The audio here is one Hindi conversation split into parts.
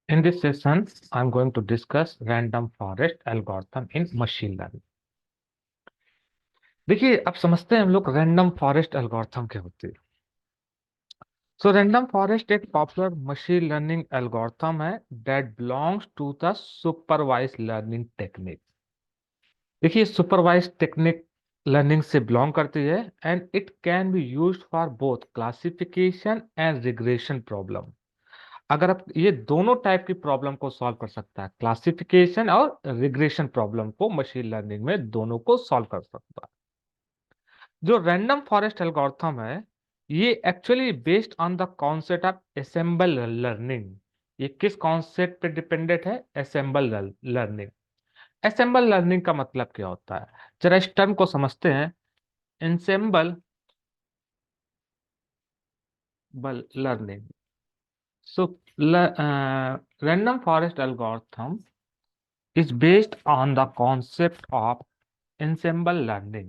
In this session, I'm going to discuss random forest algorithm in machine learning. देखिए, अब समझते हैं हम लोग रैंडम फॉरेस्ट एल्गोरिथम क्या होती है। सो रैंडम फॉरेस्ट एक पॉपुलर मशीन लर्निंग एल्गोरिथम है that belongs to the supervised learning technique. देखिए, सुपरवाइज्ड टेक्निक लर्निंग से बिलोंग करती है and it can be used for both classification and regression problem. अगर आप ये दोनों टाइप की प्रॉब्लम को सॉल्व कर सकता है, क्लासिफिकेशन और रिग्रेशन प्रॉब्लम को मशीन लर्निंग में दोनों को सॉल्व कर सकता है। जो रैंडम फॉरेस्ट एल्गोरिथम है, ये actually based on the concept of assemble learning. ये किस कॉन्सेप्ट पे डिपेंडेंट है? Assemble learning. असेंबल लर्निंग का मतलब क्या होता है, जरा इस टर्म को समझते हैं। ensemble learning. So random forest algorithm is based on the concept of ensemble learning।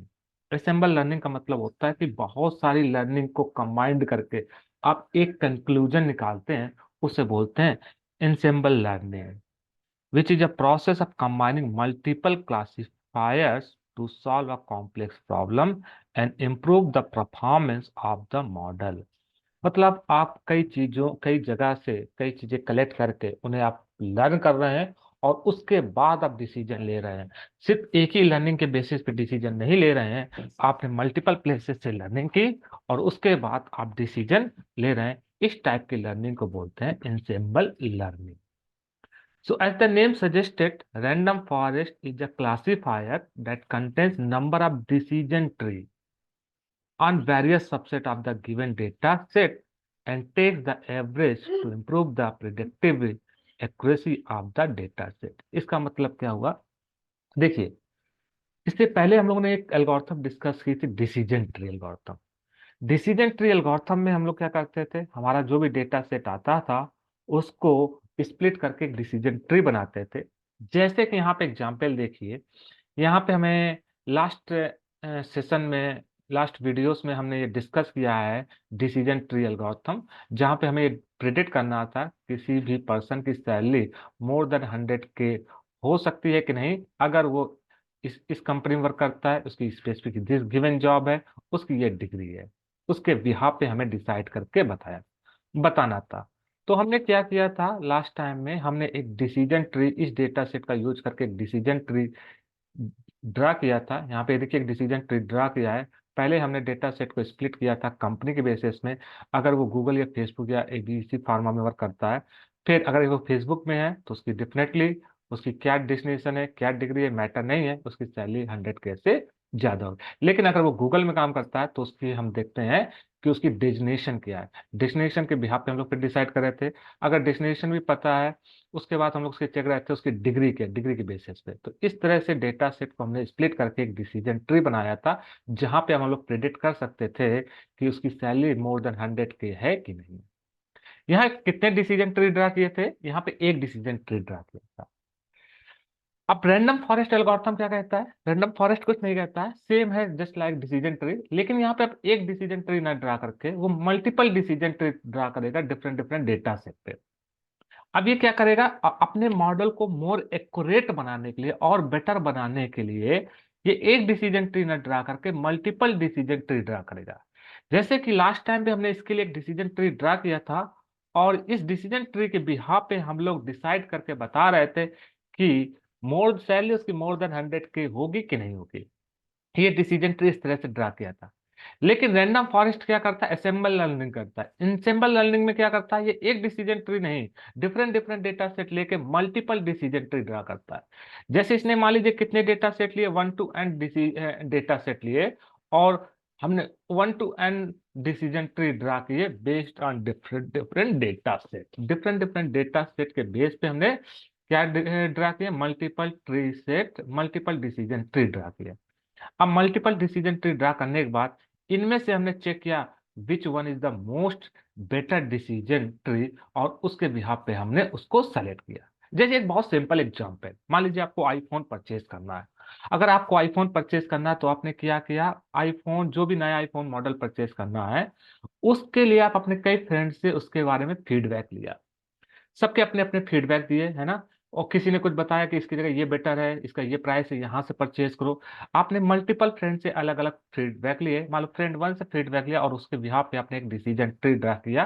ensemble learning का मतलब होता है कि बहुत सारी लर्निंग को कंबाइंड करके आप एक कंक्लूजन निकालते हैं, उसे बोलते हैं ensemble learning, which is a process of combining multiple classifiers to solve a complex problem and improve the performance of the model। मतलब आप कई जगह से कई चीजें कलेक्ट करके उन्हें आप लर्न कर रहे हैं और उसके बाद आप डिसीजन ले रहे हैं। सिर्फ एक ही लर्निंग के बेसिस पे डिसीजन नहीं ले रहे हैं, आपने मल्टीपल प्लेसेस से लर्निंग की और उसके बाद आप डिसीजन ले रहे हैं। इस टाइप की लर्निंग को बोलते हैं ensemble learning. So as the name suggested, random forest is a classifier that contains number of decision tree on various subset of the given data set and takes the average to improve the predictive accuracy of the data set। इसका मतलब क्या हुआ? देखिए, इससे पहले हम लोगों ने एक एल्गोरिथम डिस्कस की थी, decision tree algorithm. Decision tree algorithm में हम लोग क्या करते थे, हमारा जो भी डेटा सेट आता था उसको स्प्लिट करके एक डिसीजन ट्री बनाते थे। जैसे कि यहाँ पे एग्जांपल देखिए, यहाँ पे हमें लास्ट सेशन में, लास्ट वीडियोस में हमने ये डिस्कस किया है डिसीजन ट्री एल्गोरिथम, जहाँ पे हमें प्रिडिक्ट करना था किसी भी पर्सन की सैलरी मोर देन 100K हो सकती है कि नहीं। अगर वो इस कंपनी में वर्क करता है, उसकी स्पेसिफिक जिस गिवन जॉब है, उसकी ये डिग्री है, उसके बिहाफ पे हमें डिसाइड करके बताना था। तो हमने क्या किया था, लास्ट टाइम में हमने एक डिसीजन ट्री, इस डेटा सेट का यूज करके एक डिसीजन ट्री ड्रा किया था। यहाँ पे देखिए एक डिसीजन ट्री ड्रा किया है। पहले हमने डेटा सेट को स्प्लिट किया था कंपनी के बेसिस में, अगर वो गूगल या फेसबुक या एबीसी फार्मा में वर्क करता है। फिर अगर वो फेसबुक में है तो उसकी डेफिनेटली उसकी क्या डेस्टिनेशन है, क्या डिग्री है, मैटर नहीं है, उसकी सैलरी 100K से ज्यादा होगी। लेकिन अगर वो गूगल में काम करता है तो उसकी हम देखते हैं कि उसकी डेस्टिनेशन क्या है। डेस्टिनेशन के बिहाफ पे हम लोग फिर डिसाइड कर रहे थे। अगर डेस्टिनेशन भी पता है, उसके बाद हम लोग उसके चेक रहे थे उसकी डिग्री के, डिग्री के बेसिस पे। तो इस तरह से डेटा सेट को हमने स्प्लिट करके एक डिसीजन ट्री बनाया था, जहां पे हम लोग प्रिडिक्ट कर सकते थे कि उसकी सैलरी मोर देन 100K है कि नहीं। यहाँ कितने डिसीजन ट्री ड्रा किए थे? यहाँ पे एक डिसीजन ट्री ड्रा किया था। अब रैंडम फॉरेस्ट एल्गोरिथम क्या कहता है? रैंडम फॉरेस्ट कुछ नहीं कहता है, सेम है जस्ट लाइक डिसीजन ट्री, लेकिन यहाँ पे आप एक डिसीजन ट्री ना ड्रा करके वो मल्टीपल डिसीजन ट्री ड्रा करेगा डिफरेंट डिफरेंट डेटा सेट पे। अब ये क्या करेगा, अपने मॉडल को मोर एक्यूरेट बनाने के लिए और बेटर बनाने के लिए ये एक डिसीजन ट्री न ड्रा करके मल्टीपल डिसीजन ट्री ड्रा करेगा। जैसे कि लास्ट टाइम पे हमने इसके लिए एक डिसीजन ट्री ड्रा किया था और इस डिसीजन ट्री के बिहाफ पे हम लोग डिसाइड करके बता रहे थे कि मोर सैलरी उसकी मोर देन 100K होगी कि नहीं होगी। ये डिसीजन ट्री इस तरह से ड्रा किया था। लेकिन रैंडम फॉरेस्ट क्या करता है? असेंबल लर्निंग करता है। इंसेंबल लर्निंग में क्या करता है, ये एक डिसीजन ट्री नहीं, डिफरेंट डिफरेंट डेटा सेट लेके मल्टीपल डिसीजन ट्री ड्रा करता है। जैसे इसने मान लीजिए कितने डेटा सेट लिए, 1 to N डेटा सेट लिए और हमने 1 to N decision tree draw किए based on different different data set. Different different data set के बेस पे हमने क्या ड्रा किया? Multiple tree set, multiple decision tree draw किया। अब मल्टीपल डिसीजन ट्री ड्रा करने के बाद इनमें से हमने चेक किया which one is the most better decision tree और उसके बिहाफ पे हमने उसको सेलेक्ट किया। जैसे एक बहुत सिंपल एग्जांपल, मान लीजिए आपको आईफोन परचेज करना है। अगर आपको आईफोन परचेज करना है तो आपने क्या किया, आईफोन जो भी नया आईफोन मॉडल परचेज करना है उसके लिए आप अपने कई फ्रेंड से उसके बारे में फीडबैक लिया, सबके अपने अपने फीडबैक दिए, है ना। और किसी ने कुछ बताया कि इसकी जगह ये बेटर है, इसका ये प्राइस है, यहाँ से परचेज करो। आपने मल्टीपल फ्रेंड से अलग अलग फीडबैक लिए, मान लो फ्रेंड वन से फीडबैक लिया और उसके बिहाफ पे आपने एक डिसीजन ट्री ड्रा किया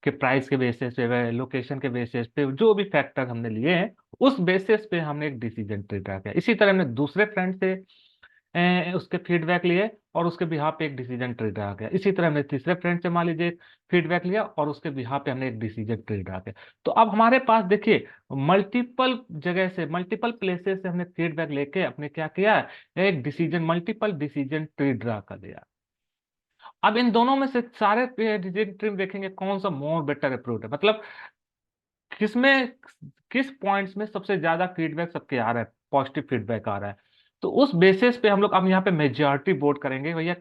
कि प्राइस के बेसिस पे, लोकेशन के बेसिस पे, जो भी फैक्टर हमने लिए हैं उस बेसिस पे हमने एक डिसीजन ट्री ड्रा किया। इसी तरह हमने दूसरे फ्रेंड से उसके फीडबैक लिए और उसके बिहाफ पे एक डिसीजन ट्री ड्रा किया। इसी तरह हमने तीसरे फ्रेंड से मान लीजिए फीडबैक लिया और उसके बिहाफ पे हमने एक डिसीजन ट्री ड्रा किया। तो अब हमारे पास देखिए मल्टीपल जगह से, मल्टीपल प्लेसेस से हमने फीडबैक लेके अपने क्या किया, एक decision, multiple decision tree draw कर लिया। अब इन दोनों में से सारे डिसीजन ट्री में देखेंगे कौन सा मोर बेटर अप्रोच है, मतलब किसमें, किस पॉइंट्स में सबसे ज्यादा फीडबैक सबके आ रहा है, पॉजिटिव फीडबैक आ रहा है। तो उस बेसिस पे हम लोग अब यहाँ पे मेजॉरिटी वोट करेंगे, भैया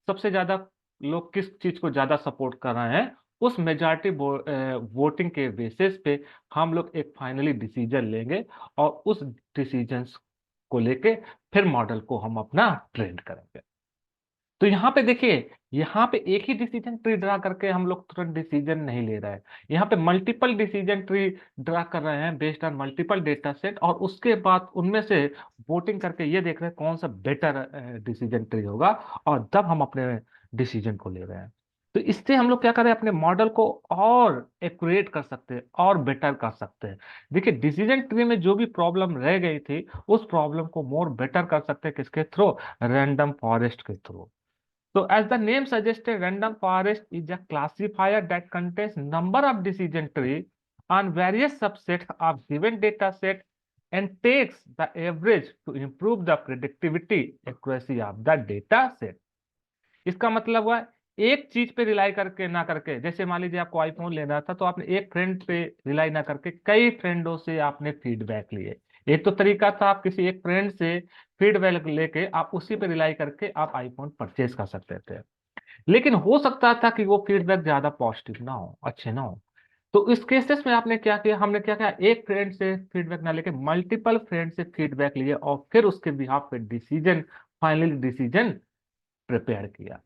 सबसे ज्यादा लोग किस चीज को ज्यादा सपोर्ट कर रहे हैं, उस मेजॉरिटी वोटिंग के बेसिस पे हम लोग एक फाइनली डिसीजन लेंगे और उस डिसीजन को लेके फिर मॉडल को हम अपना ट्रेंड करेंगे। तो यहाँ पे देखिए, यहाँ पे एक ही डिसीजन ट्री ड्रा करके हम लोग तुरंत डिसीजन नहीं ले रहे हैं, यहाँ पे मल्टीपल डिसीजन ट्री ड्रा कर रहे हैं based on multiple data set, और उसके बाद उनमें से वोटिंग करके ये देख रहे हैं कौन सा बेटर डिसीजन ट्री होगा, और तब हम अपने डिसीजन को ले रहे हैं। तो इससे हम लोग क्या कर रहे हैं, अपने मॉडल को और एक्यूरेट कर सकते हैं और बेटर कर सकते हैं। देखिए डिसीजन ट्री में जो भी प्रॉब्लम रह गई थी उस प्रॉब्लम को मोर बेटर कर सकते हैं किसके थ्रू, रैंडम फॉरेस्ट के through. So as the name suggested, random forest is a classifier that contains number of decision tree on various subsets of given data set and takes the average to improve the predictivity accuracy of the data set. इसका मतलब हुआ एक चीज पे रिलाई करके ना करके, जैसे मान लीजिए आपको आईफोन लेना था तो आपने एक फ्रेंड पे रिलाई ना करके कई फ्रेंडों से आपने फीडबैक लिए। एक तो तरीका था आप किसी एक फ्रेंड से फीडबैक लेके आप उसी पे रिलाई करके आप आईफोन परचेज कर सकते थे, लेकिन हो सकता था कि वो फीडबैक ज्यादा पॉजिटिव ना हो, अच्छे ना हो। तो इस केसेस में आपने क्या किया, हमने क्या किया, एक फ्रेंड से फीडबैक ना लेके मल्टीपल फ्रेंड से फीडबैक लिए और फिर उसके बिहाफ पे डिसीजन, फाइनली डिसीजन प्रिपेयर किया।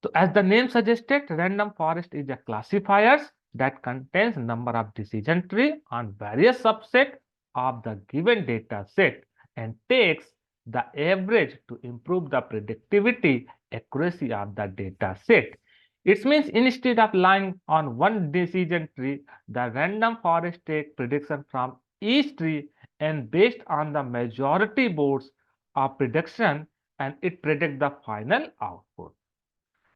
So as the name suggested, random forest is a classifier that contains number of decision tree on various subset of the given data set and takes the average to improve the predictivity accuracy of the data set. It means instead of relying on one decision tree, the random forest takes prediction from each tree and based on the majority votes of prediction and it predicts the final output.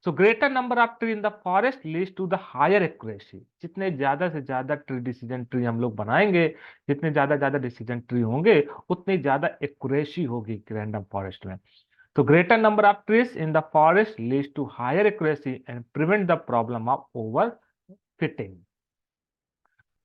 So greater number of tree in the forest leads to the higher accuracy. जितने ज्यादा से ज्यादा ट्री डिसीजन ट्री हम लोग बनाएंगे, जितने ज्यादा डिसीजन ट्री होंगे उतनी ज्यादा एक्यूरेसी होगी रैंडम फॉरेस्ट में। तो greater number of trees in the forest leads to higher accuracy and prevent the problem of over fitting.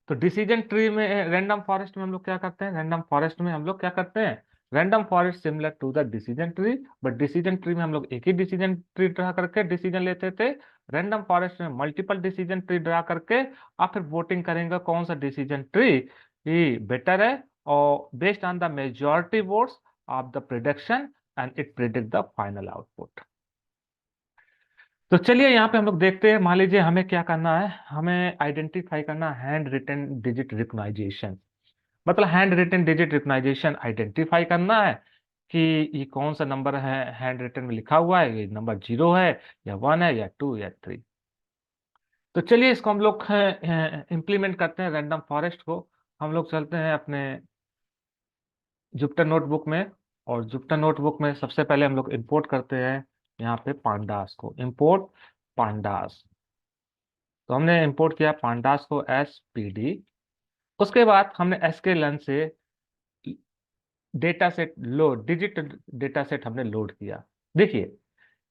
तो डिसीजन ट्री में, रैंडम फॉरेस्ट में हम लोग क्या करते हैं, रैंडम फॉरेस्ट में हम लोग क्या करते हैं, random forest similar to the decision tree, but decision tree में हम लोग एक ही डिसीजन ट्री ड्रा करके डिसीजन लेते थे, रैंडम फॉरेस्ट में मल्टीपल डिसीजन ट्री ड्रा करके आप फिर वोटिंग करेंगे कौन सा डिसीजन ट्री बेटर है, और based on the majority votes of the prediction and it predict the final output. तो चलिए यहाँ पे हम लोग देखते हैं, मान लीजिए हमें क्या करना है, हमें आइडेंटिफाई करना हैंड रिटन डिजिट रिकॉग्नाइजेशन, मतलब handwritten digit recognization identify करना है कि ये कौन सा नंबर है हैंड रिटन में लिखा हुआ है, ये नंबर 0 है या 1 है या 2 या 3। तो चलिए इसको हम लोग इम्प्लीमेंट करते हैं रैंडम फॉरेस्ट को। हम लोग चलते हैं अपने जुपिटर नोटबुक में, और जुपिटर नोटबुक में सबसे पहले हम लोग इंपोर्ट करते हैं यहाँ पे पांडास को, इंपोर्ट पांडास। तो हमने इंपोर्ट किया पांडास को SPD। उसके बाद हमने sklearn से data set load, digit data set हमने लोड किया। देखिए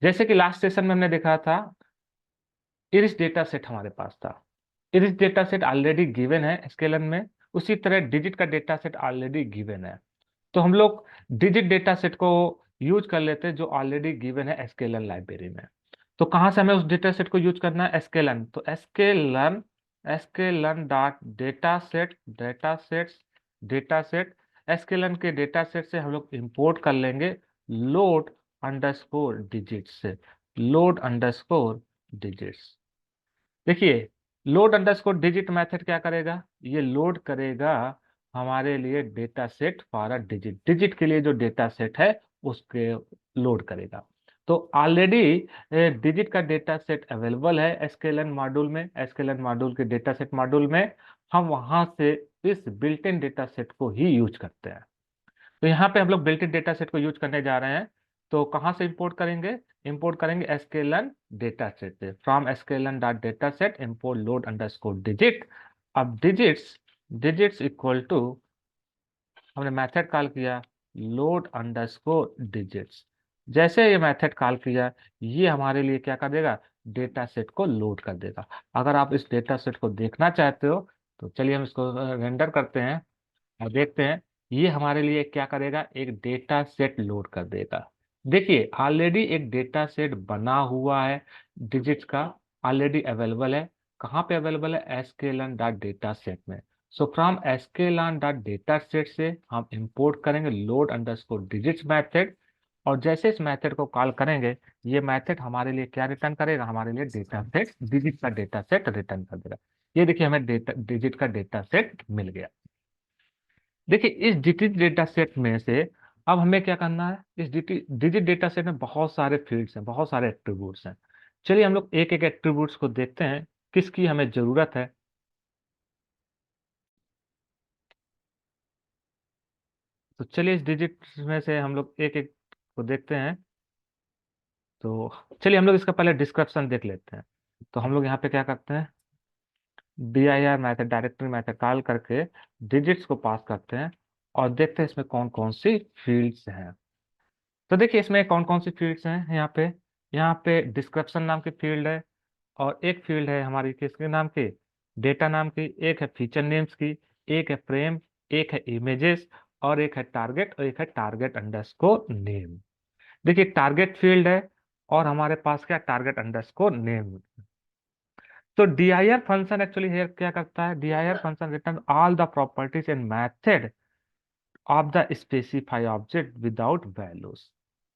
जैसे कि लास्ट सेशन में हमने देखा था इरिस डेटा सेट हमारे पास था, iris data set already given है sklearn में, उसी तरह डिजिट का डेटा सेट ऑलरेडी गिवन है। तो हम लोग डिजिट डेटा सेट को यूज कर लेते हैं जो ऑलरेडी गिवन है sklearn लाइब्रेरी में। तो कहाँ से हमें उस डेटा सेट को यूज करना है, sklearn। तो sklearn dot data set, data set SQL के डेटा सेट से हम लोग इंपोर्ट कर लेंगे लोड अंडरस्कोर डिजिट्स से, लोड अंडरस्कोर डिजिट्स। देखिए लोड अंडरस्कोर डिजिट मेथड क्या करेगा, ये लोड करेगा हमारे लिए data set for a digit, digit के लिए जो डेटा सेट है उसके लोड करेगा। तो ऑलरेडी डिजिट का डेटा सेट अवेलेबल है एसक्यूएल मॉड्यूल में, एसक्यूएल मॉड्यूल के डेटा सेट मॉड्यूल में हम वहां से इस बिल्ट इन डेटा सेट को ही यूज करते हैं। तो यहाँ पे हम लोग बिल्ट इन डेटा सेट को यूज करने जा रहे हैं। तो कहाँ से इंपोर्ट करेंगे, इंपोर्ट करेंगे एसक्यूएल डेटा सेट से, from SQL dot data set import load underscore digit. अब डिजिट्स, डिजिट्स इक्वल टू हमने मेथड कॉल किया लोड अंडरस्कोर डिजिट्स। जैसे ये मेथड कॉल किया ये हमारे लिए क्या कर देगा, डेटा सेट को लोड कर देगा। अगर आप इस डेटा सेट को देखना चाहते हो तो चलिए हम इसको रेंडर करते हैं और देखते हैं ये हमारे लिए क्या करेगा, एक डेटा सेट लोड कर देगा। देखिए ऑलरेडी एक डेटा सेट बना हुआ है डिजिट्स का, ऑलरेडी अवेलेबल है। कहाँ पे अवेलेबल है, एसक्यूएल डॉट डेटा सेट में। So from SQL dot data set से हम इंपोर्ट करेंगे लोड अंडरस्कोर डिजिट्स मेथड, और जैसे इस मेथड को कॉल करेंगे ये मेथड हमारे लिए क्या रिटर्न करेगा, हमारे लिए डेटा सेट डिजिट का डेटा सेट रिटर्न कर देगा। ये देखिए हमें डेटा डिजिट का डेटा सेट मिल गया। देखिए इस डिजिट डेटा सेट में से अब हमें क्या करना है, इस डिजिट डेटा सेट में बहुत सारे फील्ड्स हैं, बहुत सारे एट्रीब्यूट्स हैं। चलिए हम लोग एक एक एट्रीब्यूट्स को देखते हैं किसकी हमें जरूरत है। तो चलिए इस डिजिट में से हम लोग एक एक को देखते हैं। तो चलिए हम लोग इसका पहले डिस्क्रिप्शन देख लेते हैं। तो हम लोग यहाँ पे क्या करते हैं, dir method, directory method call करके डिजिट्स को पास करते हैं और देखते हैं इसमें कौन कौन सी फील्ड्स हैं। तो देखिए इसमें कौन कौन सी फील्ड्स हैं, यहाँ पे डिस्क्रिप्शन नाम की फील्ड है, और एक फील्ड है हमारी किसके नाम की, डेटा नाम की, एक है फीचर नेम्स की, एक है फ्रेम, एक है इमेजेस, और एक है टारगेट, और एक है टारगेट अंडरस्कोर नेम। देखिए टारगेट फील्ड है और हमारे पास क्या, टारगेट अंडरस्कोर नेम। तो dir फंक्शन एक्चुअली here क्या करता है, dir function return all the properties and method of the specify object without values.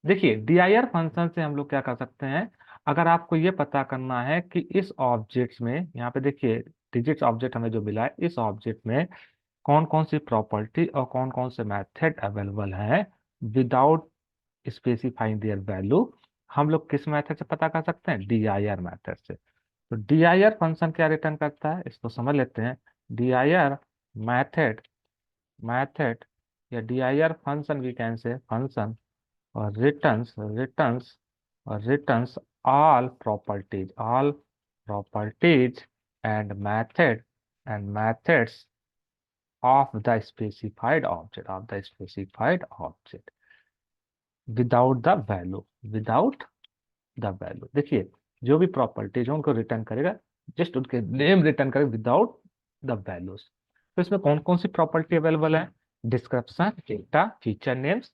देखिए dir फंक्शन से हम लोग क्या कर सकते हैं, अगर आपको ये पता करना है कि इस ऑब्जेक्ट्स में, यहाँ पे देखिए डिजिट्स ऑब्जेक्ट हमें जो मिला है, इस ऑब्जेक्ट में कौन कौन सी प्रॉपर्टी और कौन कौन से मेथड अवेलेबल है विदाउट स्पेसिफाइंग देयर वैल्यू, हम लोग किस मेथड से पता कर सकते हैं, dir मेथड से। तो dir फंक्शन क्या रिटर्न करता है, इसको समझ लेते हैं। dir मेथड, मेथड या dir function we can say function, और returns all properties and methods of the specified object without the value। देखिए जो भी प्रॉपर्टीज है उनको रिटर्न करेगा, जस्ट उनके नेम रिटर्न करेगा विदाउट द वैल्यूज। तो इसमें कौन कौन सी प्रॉपर्टी अवेलेबल है, description, data, feature names,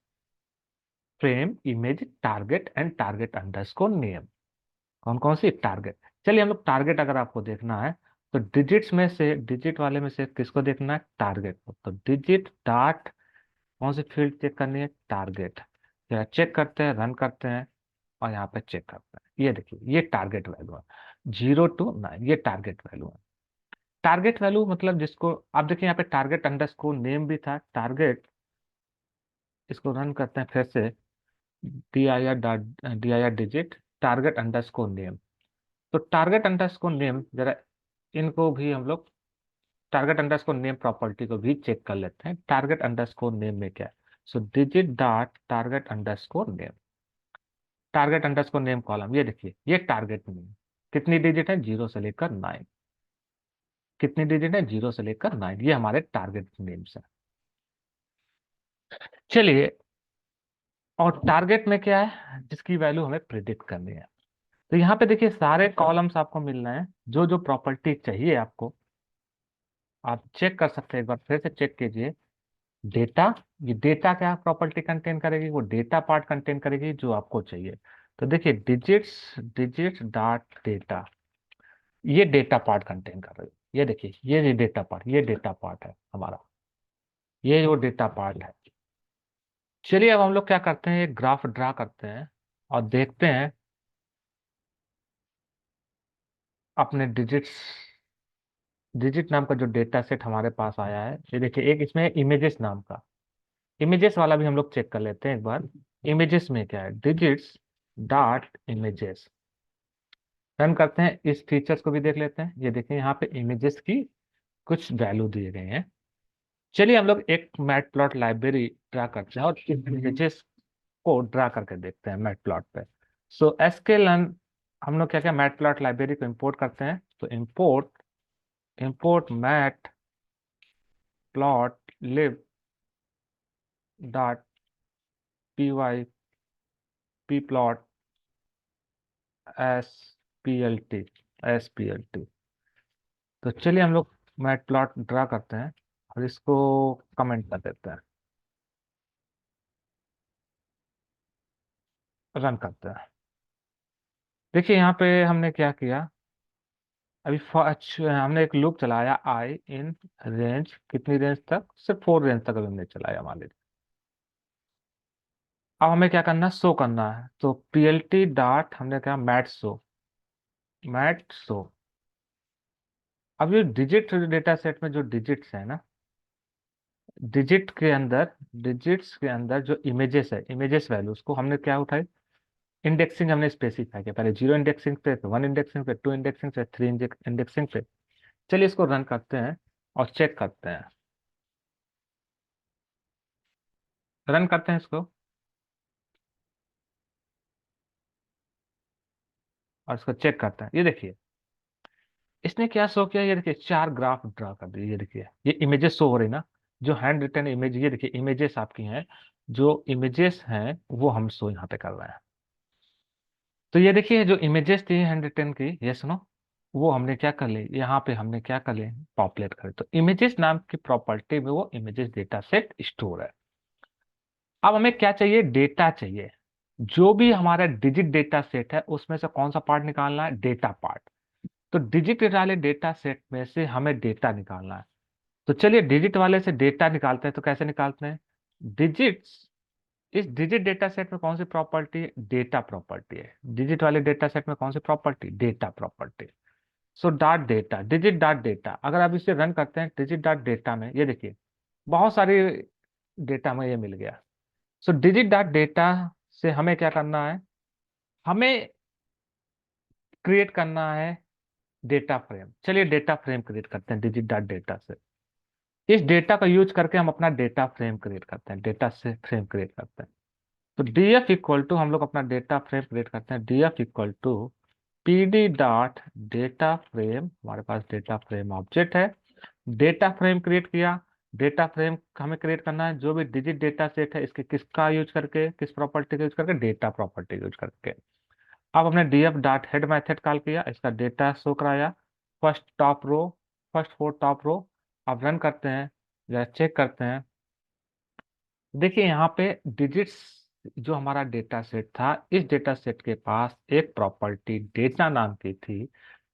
frame, image, target and target underscore name. कौन कौन सी, टारगेट। चलिए हम लोग टारगेट अगर आपको देखना है तो डिजिट्स में से, डिजिट वाले में से किसको देखना है, टारगेट को। तो डिजिट डॉट कौन सी फील्ड चेक करनी है, टारगेट। चेक करते हैं, रन करते हैं और यहाँ पे चेक करते हैं। ये देखिए ये टारगेट वैल्यू है 0 to 9, ये टारगेट वैल्यू है। टारगेट वैल्यू मतलब जिसको आप देखिए यहाँ पे टारगेट अंडरस्कोर नेम भी था, टारगेट, इसको रन करते हैं फिर से, dir digit target underscore name. तो टारगेट अंडरस्कोर नेम जरा इनको भी हम लोग टारगेट अंडरस्कोर नेम प्रॉपर्टी को भी चेक कर लेते हैं, टारगेट अंडरस्कोर नेम में क्या है। So digit dot target underscore name, target underscore name column, ये देखिए ये टारगेट नेम, कितनी डिजिट है, 0 से लेकर 9, कितनी डिजिट है, 0 से लेकर 9, ये हमारे टारगेट नेम्स है। चलिए और टारगेट में क्या है, जिसकी वैल्यू हमें प्रिडिक्ट करनी है। तो यहाँ पे देखिए सारे कॉलम्स आपको मिल रहे हैं, जो जो प्रॉपर्टी चाहिए आपको आप चेक कर सकते हैं, एक बार फिर से चेक कीजिए। डेटा, ये डेटा क्या प्रॉपर्टी कंटेन करेगी, वो डेटा पार्ट कंटेन करेगी जो आपको चाहिए। तो देखिए डिजिट्स, डिजिट डॉट डेटा, ये डेटा पार्ट कंटेन कर रही है। ये देखिए ये डेटा पार्ट, ये डेटा पार्ट है हमारा। ये वो डेटा पार्ट है। चलिए अब हम लोग क्या करते हैं, एक ग्राफ ड्रा करते हैं और देखते हैं अपने डिजिट नाम का जो डेटा सेट हमारे पास आया है। ये देखिए, एक इसमें इमेजेस नाम का, इमेजेस वाला भी हम लोग चेक कर लेते हैं एक बार। इमेजेस में क्या है, डिजिट्स डॉट इमेजेस। रन करते हैं, इस फीचर्स को भी देख लेते हैं। ये देखिए यहाँ पे इमेजेस की कुछ वैल्यू दिए गए हैं। चलिए हम लोग एक मैटप्लॉट लाइब्रेरी ड्रा करते हैं और इमेजेस को ड्रा करके देखते हैं मैटप्लॉट पे। सो एसक्यूएल हम लोग क्या क्या मैटप्लॉट लाइब्रेरी को इंपोर्ट करते हैं। तो import import matplotlib dot P Y P plot as P L T as P L T. तो चलिए हम लोग मैट प्लॉट ड्रा करते हैं और इसको कमेंट कर देते हैं, रन करते हैं। देखिए यहाँ पे हमने क्या किया, अभी हमने एक लूप चलाया आई इन रेंज, कितनी रेंज तक, सिर्फ 4 रेंज तक अभी हमने चलाया मान लीजिए। अब हमें क्या करना है, शो करना है। तो पी एल टी डॉट हमने क्या, मैट शो। अब ये डिजिट डेटा सेट में जो डिजिट्स है ना, डिजिट के अंदर डिजिट्स के अंदर जो इमेजेस है, इमेजेस वैल्यूज को हमने क्या उठाई, इंडेक्सिंग हमने स्पेसिफाई किया। पहले 0 इंडेक्सिंग पे, फिर 1 इंडेक्सिंग पे, 2 इंडेक्सिंग पे, 3 इंडेक्सिंग पे। चलिए इसको रन करते हैं और चेक करते हैं। रन करते हैं इसको और इसको चेक करते हैं। ये देखिए इसने क्या शो किया, ये देखिए 4 ग्राफ ड्रा कर दिए। ये देखिए ये इमेजेस शो हो रही ना, जो हैंड रिटन इमेज, ये देखिए इमेजेस आपकी हैं, जो इमेजेस हैं वो हम शो यहाँ पे कर रहे हैं। तो ये देखिए जो इमेजेस थी हैंड रिटन की, ये सुनो, वो हमने क्या कर ली, यहाँ पे हमने क्या कर लिया, पॉपुलेट कर। तो इमेजेस नाम की प्रॉपर्टी में वो इमेजेस डेटा सेट स्टोर है। अब हमें क्या चाहिए, डेटा चाहिए। जो भी हमारा डिजिट डेटा सेट है उसमें से कौन सा पार्ट निकालना है, डेटा पार्ट। तो डिजिट वाले डेटा सेट में से हमें डेटा निकालना है। तो चलिए डिजिट वाले से डेटा निकालते हैं। तो कैसे निकालते हैं, डिजिट्स, इस डिजिट डेटा सेट में कौन सी प्रॉपर्टी है, डेटा प्रॉपर्टी है। डिजिट वाले डेटा सेट में कौन सी property, data property. So dot data, digit dot data. अगर आप इसे रन करते हैं डिजिट डॉट डेटा में, ये देखिए बहुत सारी डेटा में ये मिल गया। सो डिजिट डॉट डेटा से हमें क्या करना है, हमें क्रिएट करना है डेटा फ्रेम। चलिए डेटा फ्रेम क्रिएट करते हैं डिजिट डॉट डेटा से। इस डेटा का यूज करके हम अपना डेटा फ्रेम क्रिएट करते हैं, डेटा से फ्रेम क्रिएट करते हैं। तो df इक्वल टू, हम लोग अपना डेटा फ्रेम क्रिएट करते हैं, df equal to pd dot data frame. हमारे पास डेटा फ्रेम ऑब्जेक्ट है, डेटा फ्रेम क्रिएट किया। डेटा फ्रेम हमें क्रिएट करना है जो भी डिजिट डेटा सेट है, इसके किसका यूज करके, किस प्रॉपर्टी का यूज करके, डेटा प्रॉपर्टी यूज करके। अब हमने df dot head method call किया, इसका डेटा शो कराया, first top row, first 4 top row. अब रन करते हैं या चेक करते हैं। देखिए यहाँ पे डिजिट्स, जो हमारा डेटा सेट था, इस डेटा सेट के पास एक प्रॉपर्टी डेटा नाम की थी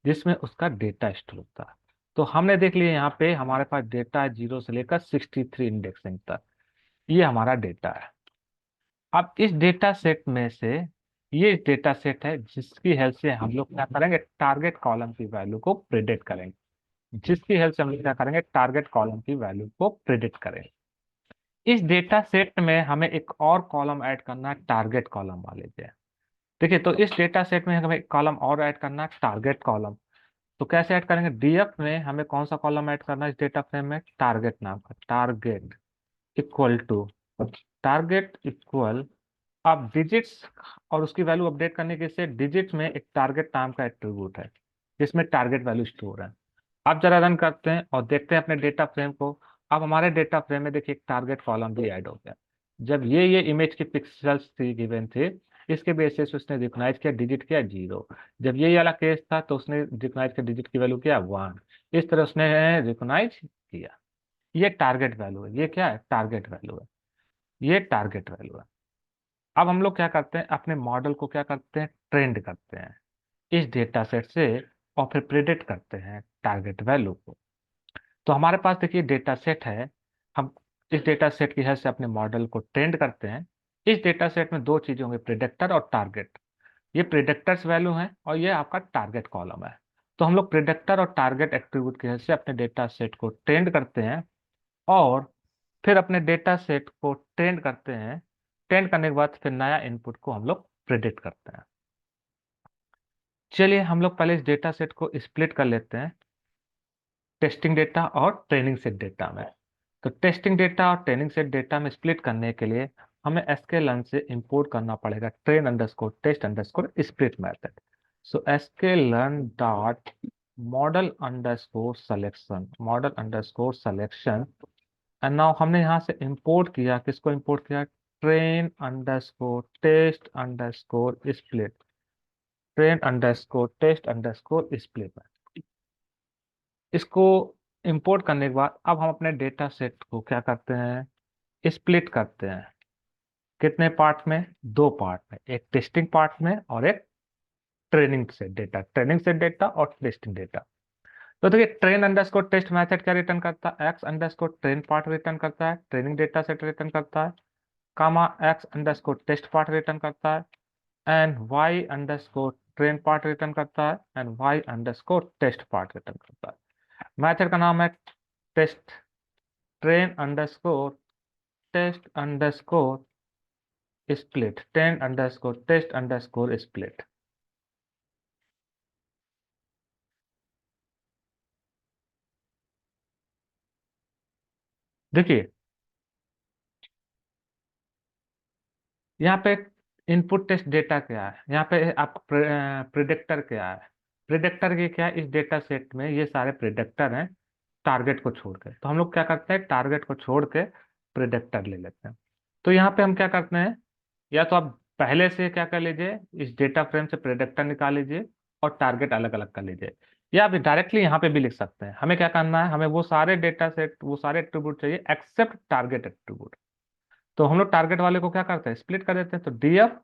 जिसमें उसका डेटा स्टोर था। तो हमने देख लिया यहाँ पे हमारे पास डेटा है 0 से लेकर 63 इंडेक्सिंग तक, ये हमारा डेटा है। अब इस डेटा सेट में से, ये डेटा सेट है जिसकी हेल्प से हम लोग क्या करेंगे, टारगेट कॉलम की वैल्यू को प्रिडिक्ट करेंगे। जिसकी हेल्प से हम लोग क्या करेंगे, टारगेट कॉलम की वैल्यू को प्रिडिक्ट करेंगे। इस डेटा सेट में हमें एक और कॉलम ऐड करना है, टारगेट कॉलम वाले पे। देखिए तो इस डेटा सेट में हमें कॉलम और ऐड करना है, टारगेट कॉलम। तो कैसे ऐड करेंगे, डीएफ में हमें कौन सा कॉलम ऐड करना है इस डेटा फ्रेम में, टारगेट नाम का, target equal to, target equal, अब डिजिट्स और उसकी वैल्यू अपडेट करने के से डिजिट में एक टारगेट नाम का एट्रीब्यूट है जिसमें टारगेट वैल्यू स्टोर है। अब जरा रन करते हैं और देखते हैं अपने डेटा फ्रेम को। अब हमारे डेटा फ्रेम में देखिए एक टारगेट कॉलम भी ऐड हो गया। जब ये इमेज के पिक्सल्स थी गिवन थे, इसके बेसिस पे उसने रिकॉग्नाइज किया, डिजिट किया 0। जब ये वाला केस था तो उसने रिकॉग्नाइज किया, डिजिट की वैल्यू किया 1। इस तरह उसने रिकॉग्नाइज किया। ये टारगेट वैल्यू है, ये क्या है, टारगेट वैल्यू है, ये टारगेट वैल्यू है। अब हम लोग क्या करते हैं, अपने मॉडल को क्या करते हैं, ट्रेंड करते हैं इस डेटा सेट से और फिर प्रिडिक्ट करते हैं टारगेट वैल्यू को। तो हमारे पास देखिए डेटा सेट है, हम इस डेटा सेट की हेल्प से अपने मॉडल को ट्रेंड करते हैं। इस डेटा सेट में दो चीजें होंगी, प्रिडिक्टर और टारगेट। ये प्रिडिक्टर्स वैल्यू है और ये आपका टारगेट कॉलम है। तो हम लोग प्रिडिक्टर और टारगेट एट्रीब्यूट की हेल्प से अपने डेटा सेट को ट्रेंड करते हैं और फिर अपने डेटा सेट को ट्रेंड करते हैं। ट्रेंड करने के बाद फिर नया इनपुट को हम लोग प्रिडिक्ट करते हैं। चलिए हम लोग पहले इस डेटा सेट को स्प्लिट कर लेते हैं टेस्टिंग डेटा और ट्रेनिंग सेट डेटा में। तो टेस्टिंग डेटा और ट्रेनिंग सेट डेटा में स्प्लिट करने के लिए हमें sklearn से इंपोर्ट करना पड़ेगा train underscore test underscore split method. So sklearn dot model underscore selection and now हमने यहाँ से इंपोर्ट किया, किसको इंपोर्ट किया, train underscore test underscore split, train underscore test underscore split. इसको इंपोर्ट करने के बाद अब हम अपने डेटा सेट को क्या करते हैं, स्प्लिट करते हैं। कितने पार्ट में, दो पार्ट में, एक टेस्टिंग पार्ट में और एक ट्रेनिंग सेट डेटा और टेस्टिंग डेटा। तो देखिए ट्रेन अंडरस्कोर टेस्ट मेथड क्या रिटर्न करता है, x underscore train part return करता है, ट्रेनिंग डेटा सेट रिटर्न करता है, comma X underscore test part return करता है and Y underscore train part return करता है and Y underscore test part return करता है। मेथड का नाम है test train underscore test underscore split, train underscore test underscore split. देखिए यहाँ पे इनपुट टेस्ट डेटा क्या है, यहाँ पे आप प्रिडिक्टर क्या है, प्रिडिक्टर की क्या है, इस डेटा सेट में ये सारे प्रिडिक्टर हैं टारगेट को छोड़ के। तो हम लोग क्या करते हैं, टारगेट को छोड़ के प्रिडिक्टर ले लेते हैं। तो यहाँ पे हम क्या करते हैं, या तो आप पहले से क्या कर लीजिए, इस डेटा फ्रेम से प्रेडिक्टर निकाल लीजिए और टारगेट अलग अलग कर लीजिए, या आप डायरेक्टली यहाँ पे भी लिख सकते हैं। हमें क्या करना है, हमें वो सारे डेटा सेट वो सारे एट्रीब्यूट चाहिए एक्सेप्ट टारगेट एट्रीब्यूट। तो हम लोग टारगेट वाले को क्या करते हैं, स्प्लिट कर देते हैं। तो डीएफ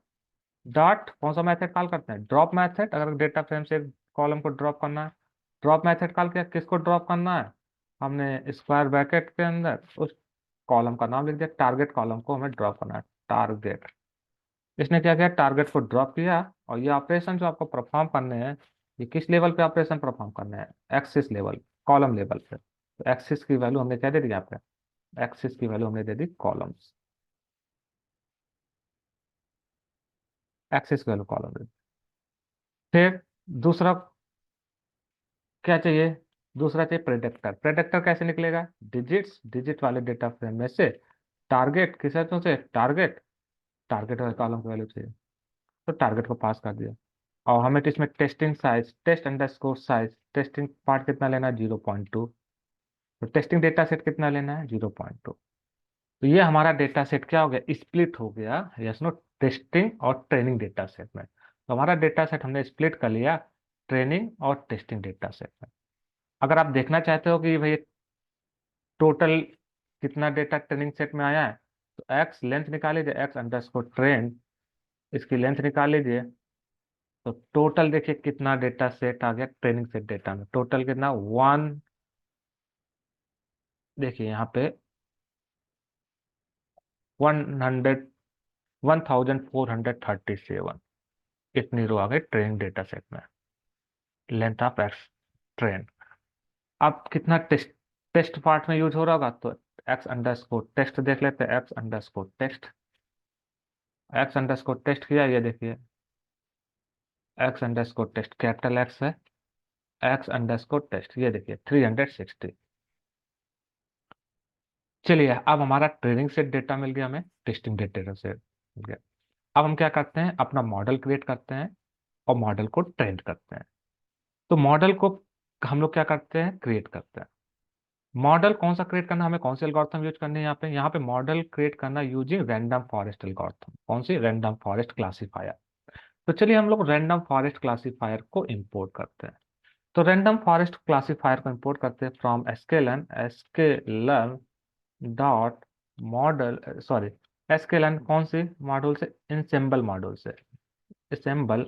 डॉट कौन सा मैथड कॉल करते हैं, ड्रॉप मैथड। अगर डेटा फ्रेम से कॉलम को ड्रॉप करना है, ड्रॉप मैथड कॉल किया, किसको ड्रॉप करना है, हमने स्क्वायर ब्रैकेट के अंदर उस कॉलम का नाम लिख दिया, टारगेट कॉलम को हमें ड्रॉप करना है, टारगेट। इसने क्या किया, टारगेट को ड्रॉप किया और ये ऑपरेशन जो आपको परफॉर्म करने हैं, ये किस लेवल पे ऑपरेशन परफॉर्म करने हैं, एक्सिस लेवल, कॉलम लेवल पे। तो एक्सिस की वैल्यू हमने क्या दे दी, यहाँ पे एक्सिस की वैल्यू हमने दे दी कॉलम्स, एक्सिस वैल्यू कॉलम दे दी। फिर दूसरा क्या चाहिए, दूसरा चाहिए प्रेडिक्टर। प्रेडिक्टर कैसे निकलेगा, डिजिट्स, डिजिट वाले डेटा फ्रेम में से टारगेट किस है, तो से टारगेट, टारगेट वाले कॉलम की वैल्यू चाहिए, तो टारगेट को पास कर दिया। और हमें तो इसमें testing size, test underscore size, testing part कितना लेना है, 0.2। तो टेस्टिंग डेटा सेट कितना लेना है, 0.2। तो ये हमारा डेटा सेट क्या हो गया, स्प्लिट हो गया, यस नो, टेस्टिंग और ट्रेनिंग डेटा सेट में। तो हमारा डेटा सेट हमने स्प्लिट कर लिया ट्रेनिंग और टेस्टिंग डेटा सेट में। अगर आप देखना चाहते हो कि भाई टोटल कितना डेटा ट्रेनिंग सेट में आया है, तो एक्स लेंथ निकाल लीजिए, एक्स अंडरस्कोर ट्रेन, इसकी लेंथ निकाल लीजिए। तो टोटल देखिए कितना डेटा सेट आ गया ट्रेनिंग सेट डेटा में, टोटल कितना, वन, देखिए यहाँ पे 100, 1437 इतनी रो आ गई ट्रेनिंग डेटा सेट में, लेंथ ऑफ एक्स ट्रेन। अब कितना टेस्ट, टेस्ट पार्ट में यूज हो रहा होगा, तो एक्स अंडरस्कोर टेस्ट देख लेते हैं, x underscore test, x underscore test किया, ये देखिए x underscore test capital X है, एक्स अंडरस्कोर टेस्ट, ये देखिए 360। चलिए अब हमारा ट्रेनिंग सेट डेटा मिल गया, हमें टेस्टिंग डेटा से मिल गया। अब हम क्या करते हैं, अपना मॉडल क्रिएट करते हैं और मॉडल को ट्रेन करते हैं। तो मॉडल को हम लोग क्या करते हैं, क्रिएट करते हैं। मॉडल कौन सा क्रिएट करना, हमें कौन सी एल्गोरिथम यूज करनी है, यहाँ पे मॉडल क्रिएट करना यूजिंग रैंडम फॉरेस्ट एल्गोरिथम। कौन सी, रैंडम फॉरेस्ट क्लासीफायर। तो चलिए हम लोग रैंडम फॉरेस्ट क्लासीफायर को इंपोर्ट करते हैं। तो रैंडम फॉरेस्ट क्लासीफायर को इंपोर्ट करते हैं from sklearn dot model, sorry sklearn कौन सी मॉड्यूल से, इंसेम्बल मॉड्यूल से, assemble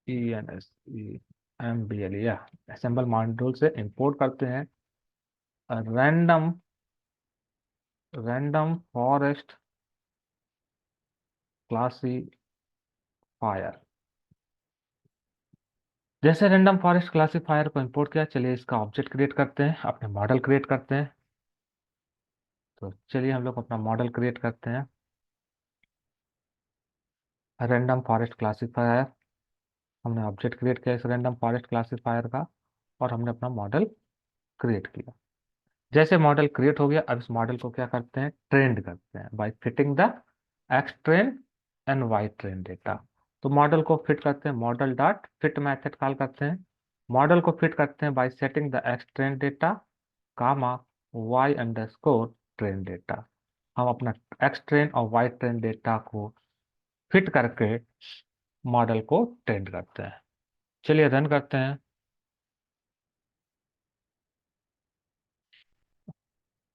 ENS MBL या असेंबल मॉड्यूल से इंपोर्ट करते हैं रैंडम रैंडम फॉरेस्ट क्लासीफायर। जैसे रैंडम फॉरेस्ट क्लासीफायर को इंपोर्ट किया, चलिए इसका ऑब्जेक्ट क्रिएट करते हैं, अपने मॉडल क्रिएट करते हैं। तो चलिए हम लोग अपना मॉडल क्रिएट करते हैं रैंडम फॉरेस्ट क्लासीफायर। हमने ऑब्जेक्ट क्रिएट किया इस रैंडम फॉरेस्ट क्लासीफायर का और हमने अपना मॉडल क्रिएट किया। जैसे मॉडल क्रिएट हो गया, अब इस मॉडल को क्या करते हैं, ट्रेंड करते हैं by fitting the x train and y train data. तो मॉडल को फिट करते हैं, model dot fit method call करते हैं। मॉडल को फिट करते हैं by setting the x train data comma y underscore train data. हम अपना एक्स ट्रेन और वाई ट्रेन डेटा को फिट करके मॉडल को ट्रेंड करते हैं। चलिए रन करते हैं।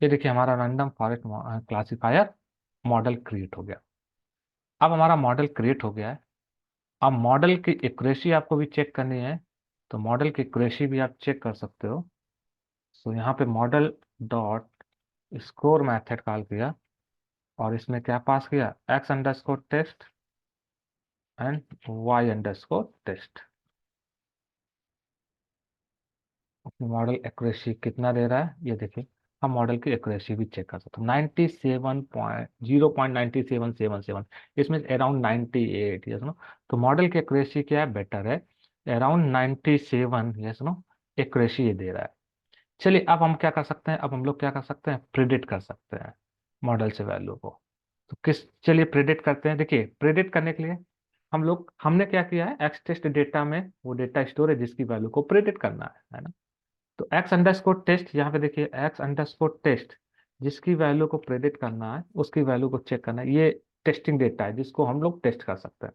ये देखिए हमारा random forest classifier model create हो गया। अब हमारा मॉडल क्रिएट हो गया है। अब मॉडल की एक्यूरेसी आपको भी चेक करनी है, तो मॉडल की एक्यूरेसी भी आप चेक कर सकते हो। तो यहाँ पे model dot score method call किया और इसमें क्या पास किया, x underscore test and Y underscore test. अपनी मॉडल एक्यूरेसी कितना दे रहा है ये देखिए। हम मॉडल की एक्यूरेसी भी चेक कर सकते हैं, 97.0.9777। इसमें अराउंड 98, यस नो। तो मॉडल की एक्यूरेसी क्या है, बेटर है, अराउंड 97, यस नो, एक्यूरेसी ये दे रहा है। चलिए अब हम क्या कर सकते हैं, अब हम लोग क्या कर सकते हैं, प्रिडिक्ट कर सकते हैं मॉडल से वैल्यू को। तो किस, चलिए प्रिडिक्ट करते हैं। देखिए प्रिडिक्ट करने के लिए हमने क्या किया है, एक्स टेस्ट डेटा में वो डेटा स्टोर है जिसकी वैल्यू को प्रिडिक्ट करना है ना। तो एक्स अंडरस्कोर टेस्ट, यहाँ पे देखिए एक्स अंडरस्कोर टेस्ट, जिसकी वैल्यू को प्रेडिक्ट करना है उसकी वैल्यू को चेक करना है। ये टेस्टिंग डेटा है जिसको हम लोग टेस्ट कर सकते हैं।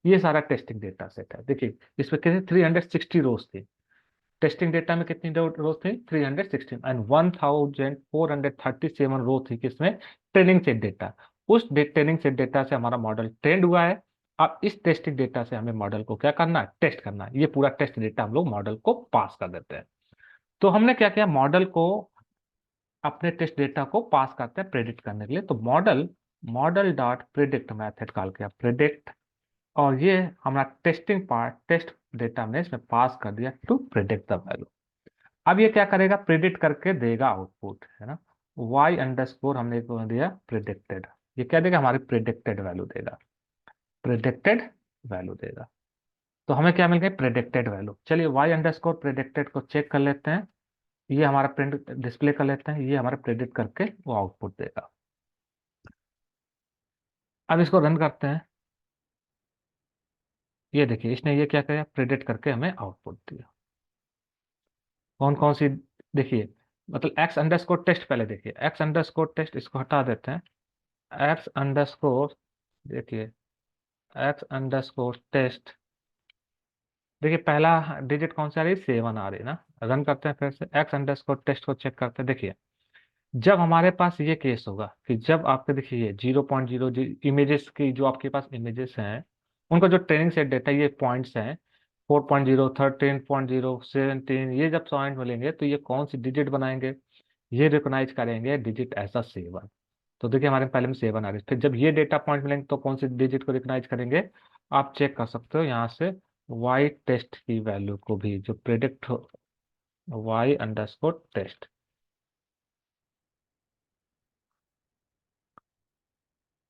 ये सारा टेस्टिंग डेटा सेट है। देखिए इसमें कितने 360 रोज थी, टेस्टिंग डेटा में कितनी रोज थी, 316, एंड 1437 रो थी किसमें, ट्रेनिंग सेट डेटा। उस ट्रेनिंग सेट डेटा से हमारा मॉडल ट्रेंड हुआ है। अब इस टेस्टिंग डेटा से हमें मॉडल को क्या करना है, टेस्ट करना है। ये पूरा टेस्ट डेटा हम लोग मॉडल को पास कर देते हैं। तो हमने क्या किया, मॉडल को अपने टेस्ट डेटा को पास करते हैं प्रेडिक्ट करने के लिए। तो model model dot predict method call किया प्रिडिक्ट, और ये हमारा टेस्टिंग पार्ट टेस्ट डेटा में इसमें पास कर दिया टू प्रिडिक्ट द वैल्यू। अब ये क्या करेगा, प्रिडिक्ट करके देगा आउटपुट, है ना। वाई अंडरस्कोर हमने को दिया प्रिडिक्टेड, ये क्या देगा, हमारी प्रिडिक्टेड वैल्यू देगा, प्रिडिक्टेड वैल्यू देगा। तो हमें क्या मिल गई, प्रिडिक्टेड वैल्यू। चलिए वाई अंडरस्कोर प्रिडिक्टेड को चेक कर लेते हैं। ये हमारा प्रिंट डिस्प्ले कर लेते हैं, ये हमारा प्रेडिक्ट करके वो आउटपुट देगा। अब इसको रन करते हैं। ये देखिए इसने ये क्या किया, प्रेडिक्ट करके हमें आउटपुट दिया। कौन कौन सी, देखिए मतलब एक्स अंडरस्कोर टेस्ट, पहले देखिए एक्स अंडरस्कोर टेस्ट, इसको हटा देते हैं। एक्स अंडरस्कोर, देखिए एक्स अंडरस्कोर टेस्ट, देखिए पहला डिजिट कौन सा आ रही है, 7 आ रही है ना। रन करते हैं फिर से, एक्स अंडरस्कोर टेस्ट को चेक करते हैं। देखिए जब हमारे पास ये केस होगा कि जब आपके देखिए 0.0 इमेजेस की, जो आपके पास इमेजेस हैं उनका जो ट्रेनिंग सेट डेटा, ये पॉइंट्स हैं 4.0, 13.0, 17, ये जब पॉइंट मिलेंगे तो ये कौन सी डिजिट बनाएंगे, ये रिकोगनाइज करेंगे डिजिट ऐसा 7। तो देखिए हमारे पहले में 7 आ रही है, फिर जब ये डेटा पॉइंट मिलेंगे तो कौन सी डिजिट को रिकोगनाइज करेंगे, आप चेक कर सकते हो यहाँ से। वाई टेस्ट की वैल्यू को भी जो predict, y underscore test,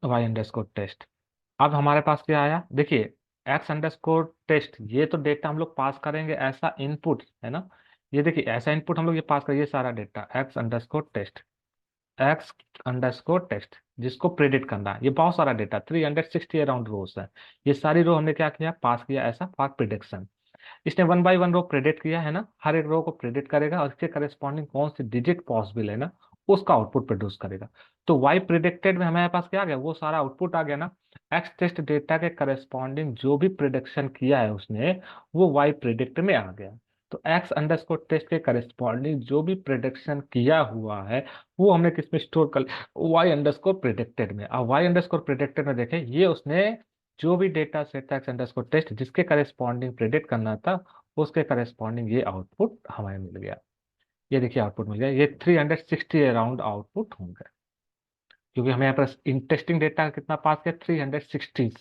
y underscore test. अब हमारे पास क्या आया, देखिए एक्स अंडरस्कोर टेस्ट, ये तो डेटा हम लोग पास करेंगे ऐसा इनपुट, है ना। ये देखिए ऐसा इनपुट हम लोग ये पास करेंगे, ये सारा data x underscore test, x underscore test, जिसको प्रेडिक्ट करना है। ये बहुत सारा डेटा 360 अराउंड रोज है। ये सारी रो हमने क्या किया, पास किया एज फॉर प्रिडिक्शन। इसने 1 बाई 1 रो प्रेडिक्ट किया है ना, हर एक रो को प्रेडिक्ट करेगा और इसके करस्पॉन्डिंग कौन सी डिजिट पॉसिबल है ना, उसका आउटपुट प्रोड्यूस करेगा। तो वाई प्रिडिक्टेड में हमारे पास क्या आ गया, वो सारा आउटपुट आ गया ना। एक्स टेस्ट डेटा के करस्पॉन्डिंग जो भी प्रिडिक्शन किया है उसने, वो वाई प्रिडिक्ट में आ गया। तो एक्स अंडरस्कोर टेस्ट के करस्पॉन्डिंग जो भी प्रिडिक्शन किया हुआ है वो हमने किस में स्टोर कर, वाई अंडरस्कोर प्रिडिक्टेड में। अब वाई अंडरस्कोर प्रिडिक्टेड में देखें, ये उसने जो भी डेटा सेट था एक्स अंडरस्कोर टेस्ट जिसके करस्पॉन्डिंग प्रेडिक्ट करना था, उसके करस्पॉन्डिंग ये आउटपुट हमें मिल गया। ये देखिए आउटपुट मिल गया, ये 360 अराउंड आउटपुट होंगे, क्योंकि हमें यहाँ पर टेस्टिंग डेटा कितना पास किया, 360।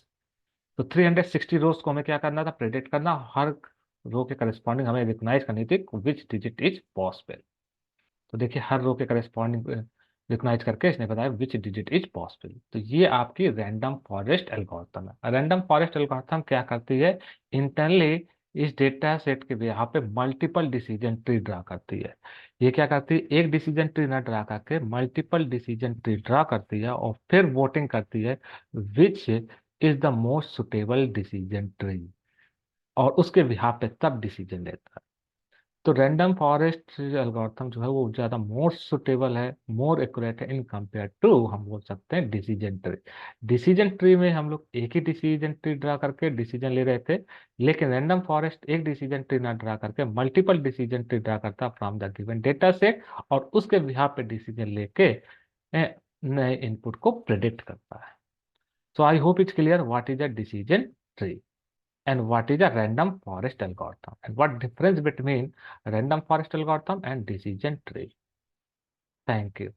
तो 360 रोज को हमें क्या करना था, प्रेडिक्ट करना, हर रो के करस्पॉन्डिंग हमें रिकॉग्नाइज करनी थी विच डिजिट इज पॉसिबल। तो देखिए हर रो के करस्पॉन्डिंग रिकॉग्नाइज करके इसने बताया विच डिजिट इज पॉसिबल। तो ये आपकी रैंडम फॉरेस्ट एल्गोरिथम है। रैंडम फॉरेस्ट एल्गोरिथम क्या करती है, इंटरनली इस डेटा सेट के यहाँ पे मल्टीपल डिसीजन ट्री ड्रा करती है। ये क्या करती है, एक डिसीजन ट्री ना ड्रा करके मल्टीपल डिसीजन ट्री ड्रा करती है और फिर वोटिंग करती है which is the most suitable decision tree, और उसके बिहाफ पे तब डिसीजन लेता है। तो रैंडम फॉरेस्ट एल्गोरिथम जो है वो ज़्यादा मोर सुटेबल है, मोर एक्यूरेट है इन कंपेयर टू, हम बोल सकते हैं, डिसीजन ट्री। डिसीजन ट्री में हम लोग एक ही डिसीजन ट्री ड्रा करके डिसीजन ले रहे थे, लेकिन रैंडम फॉरेस्ट एक डिसीजन ट्री ना ड्रा करके मल्टीपल डिसीजन ट्री ड्रा करता from the given data set, और उसके बिहाफ पे डिसीजन लेके नए इनपुट को प्रिडिक्ट करता है। So I hope it's clear what is a decision tree and what is a random forest algorithm and what difference between random forest algorithm and decision tree. Thank you.